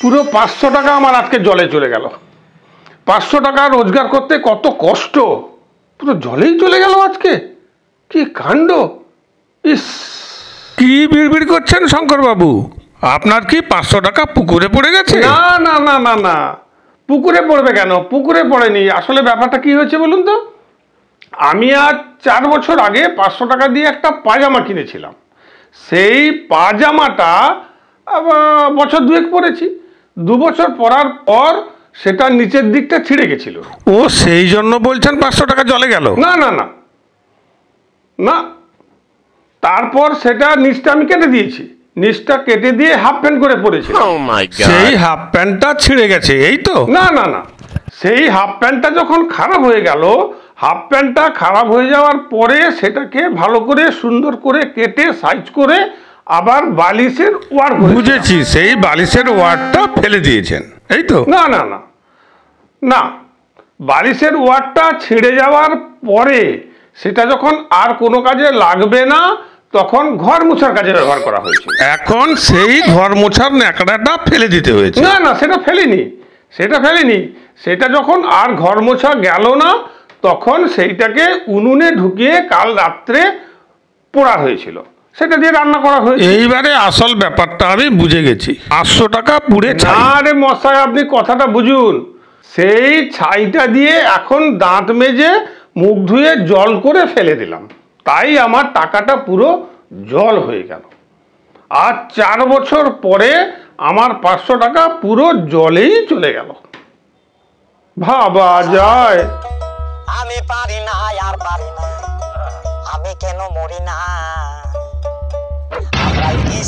পুরো 500 টাকা আমার আজকে জলে চলে গেল। 500 টাকা রোজগার করতে কত কষ্ট, পুরো জলেই চলে গেল আজকে। কি কাণ্ড! ইস, কি বিড়বিড় করছেন শঙ্কর বাবু? আপনার কি 500 টাকা পুকুরে পড়ে গেছে? না না না না না, পুকুরে পড়বে কেন? পুকুরে পড়েনি। আসলে ব্যাপারটা কি হয়েছে বলুন তো, আমি আজ 4 বছর আগে 500 টাকা দিয়ে একটা পাজামা কিনেছিলাম। সেই পাজামাটা বছর 2 পরেছি। 2 বছর পরার পর সেটা নিচের দিকটা ছিঁড়ে গেছিল। ও, সেই জন্য বলছেন 500 টাকা জলে গেল? না না না না, তারপর সেটা নিচটা আমি কেটে দিয়েছি। নিচটা কেটে দিয়ে হাফ প্যান্ট করে পরেছিলাম। সেই হাফ প্যান্টটা ছিঁড়ে গেছে, এই তো? না না না, সেই হাফ প্যান্টটা যখন খারাপ হয়ে গেল, হাফ প্যান্টটা খারাপ হয়ে যাওয়ার পরে সেটাকে ভালো করে সুন্দর করে কেটে সাইজ করে আবার বালিশের ওয়ার করে। বুঝেছি, সেই বালিশের ওয়ারটা ফেলে দিয়েছেন, এই তো? না না না না, বালিশের ওয়ারটা ছিঁড়ে যাওয়ার পরে সেটা যখন আর কোনো কাজে লাগবে না, তখন ঘর মোছার কাজে ব্যবহার করা হয়েছে। এখন সেই ঘর মোছার ন্যাকড়াটা ফেলে দিতে হয়েছে? না না, সেটা ফেলিনি, সেটা ফেলিনি। সেটা যখন আর ঘর মোছা গেল না, তখন সেইটাকে উনুনে ঢুকিয়ে কাল রাত্রে পোড়া হয়েছিল, সেটা দিয়ে রান্না করা হয়েছে। এইবারে আসল ব্যাপারটা আমি বুঝে গেছি। 500 টাকা পুড়ে ছাই। না রে মশাই, আপনি কথাটা বুঝুন। সেই ছাইটা দিয়ে এখন দাঁত মেজে মুখ ধুয়ে জল করে ফেলে দিলাম, তাই আমার টাকাটা পুরো জল হয়ে গেল। আর 4 বছর পরে আমার 500 টাকা পুরো জলেই চলে গেল। ভাবা যায়? আমি পারি না, আর পারি না, আমি কেন মরি না? আমরা কি